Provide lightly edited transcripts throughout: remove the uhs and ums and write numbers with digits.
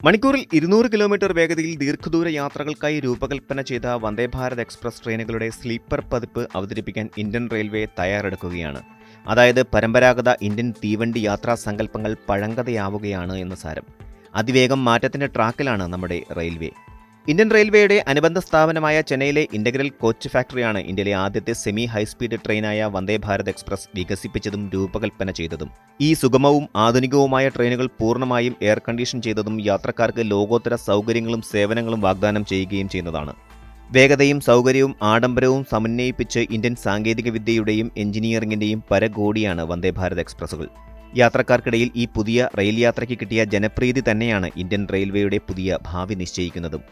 മണിക്കൂറിൽ 200 കിലോമീറ്റർ വേഗതയിൽ ദീർഘദൂര യാത്രകൾക്കായി രൂപകൽപ്പന ചെയ്ത വന്ദേഭാരത് എക്സ്പ്രസ് ട്രെയിനുകളുടെ സ്ലീപ്പർ പതിപ്പ് അവതരിപ്പിക്കാൻ ഇന്ത്യൻ റെയിൽവേ തയ്യാറെടുക്കുകയാണ്. അതായത് പരമ്പരാഗത ഇന്ത്യൻ തീവണ്ടി യാത്രാ സങ്കല്പങ്ങൾ പഴങ്കഥയാവുകയാണ് എന്ന് സാരം. അതിവേഗം മാറ്റത്തിന്റെ ട്രാക്കിലാണ് നമ്മുടെ റെയിൽവേ. ഇന്ത്യൻ റെയിൽവേയുടെ അനുബന്ധ സ്ഥാപനമായ ചെന്നൈയിലെ ഇന്റഗ്രൽ കോച്ച് ഫാക്ടറിയാണ് ഇന്ത്യയിലെ ആദ്യത്തെ സെമി ഹൈസ്പീഡ് ട്രെയിനായ വന്ദേഭാരത് എക്സ്പ്രസ് വികസിപ്പിച്ചതും രൂപകൽപ്പന ചെയ്തതും. ഈ സുഗമവും ആധുനികവുമായ ട്രെയിനുകൾ പൂർണ്ണമായും എയർ കണ്ടീഷൻ ചെയ്തതും യാത്രക്കാർക്ക് ലോകോത്തര സൗകര്യങ്ങളും സേവനങ്ങളും വാഗ്ദാനം ചെയ്യുകയും ചെയ്യുന്നതാണ്. വേഗതയും സൗകര്യവും ആഡംബരവും സമന്വയിപ്പിച്ച് ഇന്ത്യൻ സാങ്കേതികവിദ്യയുടെയും എഞ്ചിനീയറിംഗിന്റെയും പരകോടിയാണ് വന്ദേഭാരത് എക്സ്പ്രസുകൾ. യാത്രക്കാർക്കിടയിൽ ഈ പുതിയ റെയിൽ യാത്രയ്ക്ക് കിട്ടിയ ജനപ്രീതി തന്നെയാണ് ഇന്ത്യൻ റെയിൽവേയുടെ പുതിയ ഭാവി നിശ്ചയിക്കുന്നതും.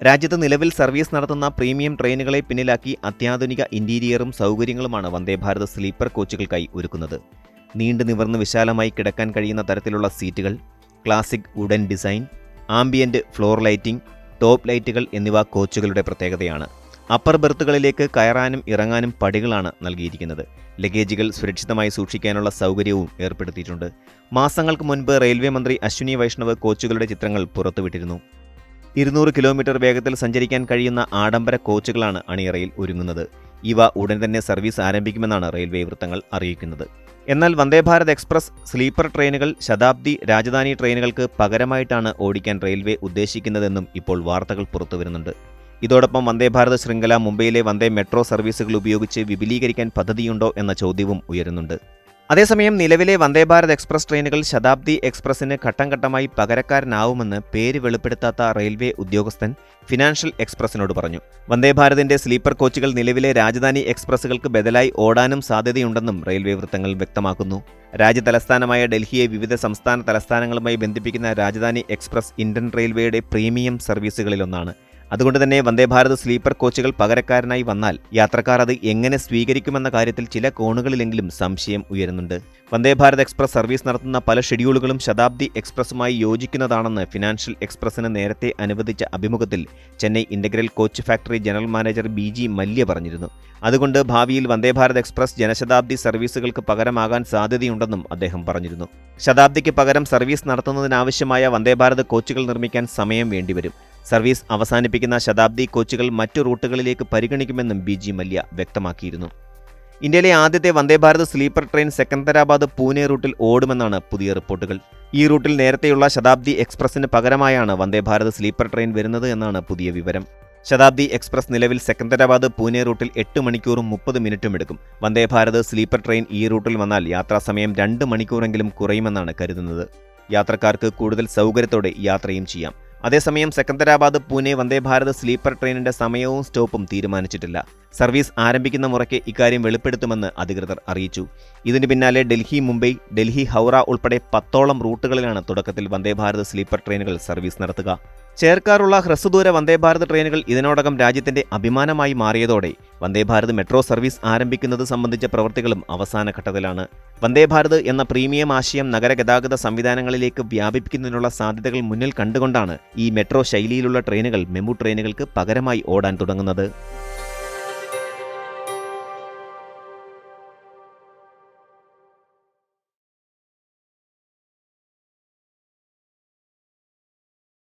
രാജ്യത്ത് നിലവിൽ സർവീസ് നടത്തുന്ന പ്രീമിയം ട്രെയിനുകളെ പിന്നിലാക്കി അത്യാധുനിക ഇന്റീരിയറും സൗകര്യങ്ങളുമാണ് വന്ദേഭാരത് സ്ലീപ്പർ കോച്ചുകൾക്കായി ഒരുക്കുന്നത്. നീണ്ടു നിവർന്ന് വിശാലമായി കിടക്കാൻ കഴിയുന്ന തരത്തിലുള്ള സീറ്റുകൾ, classic wooden design, ambient floor lighting, top ലൈറ്റുകൾ എന്നിവ കോച്ചുകളുടെ പ്രത്യേകതയാണ്. അപ്പർ ബെർത്തുകളിലേക്ക് കയറാനും ഇറങ്ങാനും പടികളാണ് നൽകിയിരിക്കുന്നത്. ലഗേജുകൾ സുരക്ഷിതമായി സൂക്ഷിക്കാനുള്ള സൗകര്യവും ഏർപ്പെടുത്തിയിട്ടുണ്ട്. മാസങ്ങൾക്ക് മുൻപ് റെയിൽവേ മന്ത്രി അശ്വിനി വൈഷ്ണവ് കോച്ചുകളുടെ ചിത്രങ്ങൾ പുറത്തുവിട്ടിരുന്നു. 200 കിലോമീറ്റർ വേഗത്തിൽ സഞ്ചരിക്കാൻ കഴിയുന്ന ആഡംബര കോച്ചുകളാണ് അണിയറയിൽ ഒരുങ്ങുന്നത്. ഇവ ഉടൻ തന്നെ സർവീസ് ആരംഭിക്കുമെന്നാണ് റെയിൽവേ വൃത്തങ്ങൾ അറിയിക്കുന്നത്. എന്നാൽ വന്ദേഭാരത് എക്സ്പ്രസ് സ്ലീപ്പർ ട്രെയിനുകൾ ശതാബ്ദി, രാജധാനി ട്രെയിനുകൾക്ക് പകരമായിട്ടാണ് ഓടിക്കാൻ റെയിൽവേ ഉദ്ദേശിക്കുന്നതെന്നും ഇപ്പോൾ വാർത്തകൾ പുറത്തുവരുന്നുണ്ട്. ഇതോടൊപ്പം വന്ദേഭാരത് ശൃംഖല മുംബൈയിലെ വന്ദേ മെട്രോ സർവീസുകൾ ഉപയോഗിച്ച് വിപുലീകരിക്കാൻ പദ്ധതിയുണ്ടോ എന്ന ചോദ്യവും ഉയരുന്നുണ്ട്. അതേസമയം നിലവിലെ വന്ദേഭാരത് എക്സ്പ്രസ് ട്രെയിനുകൾ ശതാബ്ദി എക്സ്പ്രസിന് ഘട്ടം ഘട്ടമായി പകരക്കാരനാവുമെന്ന് പേര് വെളിപ്പെടുത്താത്ത റെയിൽവേ ഉദ്യോഗസ്ഥൻ ഫിനാൻഷ്യൽ എക്സ്പ്രസിനോട് പറഞ്ഞു. വന്ദേഭാരതിന്റെ സ്ലീപ്പർ കോച്ചുകൾ നിലവിലെ രാജധാനി എക്സ്പ്രസുകൾക്ക് ബദലായി ഓടാനും സാധ്യതയുണ്ടെന്നും റെയിൽവേ വൃത്തങ്ങൾ വ്യക്തമാക്കുന്നു. രാജ്യതലസ്ഥാനമായ ഡൽഹിയെ വിവിധ സംസ്ഥാന തലസ്ഥാനങ്ങളുമായി ബന്ധിപ്പിക്കുന്ന രാജധാനി എക്സ്പ്രസ് ഇന്ത്യൻ റെയിൽവേയുടെ പ്രീമിയം സർവീസുകളിലൊന്നാണ്. അതുകൊണ്ട് തന്നെ വന്ദേഭാരത് സ്ലീപ്പർ കോച്ചുകൾ പകരക്കാരനായി വന്നാൽ യാത്രക്കാർ അത് എങ്ങനെ സ്വീകരിക്കുമെന്ന കാര്യത്തിൽ ചില കോണുകളിലെങ്കിലും സംശയം ഉയരുന്നുണ്ട്. വന്ദേഭാരത് എക്സ്പ്രസ് സർവീസ് നടത്തുന്ന പല ഷെഡ്യൂളുകളും ശതാബ്ദി എക്സ്പ്രസുമായി യോജിക്കുന്നതാണെന്ന് ഫിനാൻഷ്യൽ എക്സ്പ്രസിന് നേരത്തെ അനുവദിച്ച അഭിമുഖത്തിൽ Chennai integral coach factory general manager B G. Mallya പറഞ്ഞിരുന്നു. അതുകൊണ്ട് ഭാവിയിൽ വന്ദേഭാരത് എക്സ്പ്രസ് ജനശതാബ്ദി സർവീസുകൾക്ക് പകരമാകാൻ സാധ്യതയുണ്ടെന്നും അദ്ദേഹം പറഞ്ഞിരുന്നു. ശതാബ്ദിക്ക് പകരം സർവീസ് നടത്തുന്നതിനാവശ്യമായ വന്ദേഭാരത് കോച്ചുകൾ നിർമ്മിക്കാൻ സമയം വേണ്ടിവരും. സർവീസ് അവസാനിപ്പിക്കുന്ന ശതാബ്ദി കോച്ചുകൾ മറ്റു റൂട്ടുകളിലേക്ക് പരിഗണിക്കുമെന്നും ബി.ജി. മല്യ വ്യക്തമാക്കിയിരുന്നു. ഇന്ത്യയിലെ ആദ്യത്തെ വന്ദേഭാരത് സ്ലീപ്പർ ട്രെയിൻ സെക്കന്ദരാബാദ് പൂനെ റൂട്ടിൽ ഓടുമെന്നാണ് പുതിയ റിപ്പോർട്ടുകൾ. ഈ റൂട്ടിൽ നേരത്തെയുള്ള ശതാബ്ദി എക്സ്പ്രസിന് പകരമായാണ് വന്ദേഭാരത് സ്ലീപ്പർ ട്രെയിൻ വരുന്നത് എന്നാണ് പുതിയ വിവരം. ശതാബ്ദി എക്സ്പ്രസ് നിലവിൽ സെക്കന്ദരാബാദ് പൂനെ റൂട്ടിൽ 8 മണിക്കൂറും 30 മിനിറ്റും എടുക്കും. വന്ദേഭാരത് സ്ലീപ്പർ ട്രെയിൻ ഈ റൂട്ടിൽ വന്നാൽ യാത്രാസമയം 2 മണിക്കൂറെങ്കിലും കുറയുമെന്നാണ് കരുതുന്നത്. യാത്രക്കാർക്ക് കൂടുതൽ സൗകര്യത്തോടെ യാത്രയും ചെയ്യാം. അതേസമയം സെക്കന്ദരാബാദ് പൂനെ വന്ദേഭാരത് സ്ലീപ്പർ ട്രെയിനിന്റെ സമയവും സ്റ്റോപ്പും തീരുമാനിച്ചിട്ടില്ല. സർവീസ് ആരംഭിക്കുന്ന മുറയ്ക്ക് ഇക്കാര്യം വെളിപ്പെടുത്തുമെന്ന് അധികൃതർ അറിയിച്ചു. ഇതിന് പിന്നാലെ ഡൽഹി മുംബൈ, ഡൽഹി ഹൗറ ഉൾപ്പെടെ 10ഓളം റൂട്ടുകളിലാണ് തുടക്കത്തിൽ വന്ദേഭാരത് സ്ലീപ്പർ ട്രെയിനുകൾ സർവീസ് നടത്തുക. ചേർക്കാറുള്ള ഹ്രസ്വദൂര വന്ദേഭാരത് ട്രെയിനുകൾ ഇതിനോടകം രാജ്യത്തിന്റെ അഭിമാനമായി മാറിയതോടെ വന്ദേഭാരത് മെട്രോ സർവീസ് ആരംഭിക്കുന്നത് സംബന്ധിച്ച പ്രവൃത്തികളും അവസാന ഘട്ടത്തിലാണ്. വന്ദേഭാരത് എന്ന പ്രീമിയം ആശയം നഗരഗതാഗത സംവിധാനങ്ങളിലേക്ക് വ്യാപിപ്പിക്കുന്നതിനുള്ള സാധ്യതകൾ മുന്നിൽ കണ്ടുകൊണ്ടാണ് ഈ മെട്രോ ശൈലിയിലുള്ള ട്രെയിനുകൾ മെമു ട്രെയിനുകൾക്ക് പകരമായി ഓടാൻ തുടങ്ങുന്നത്.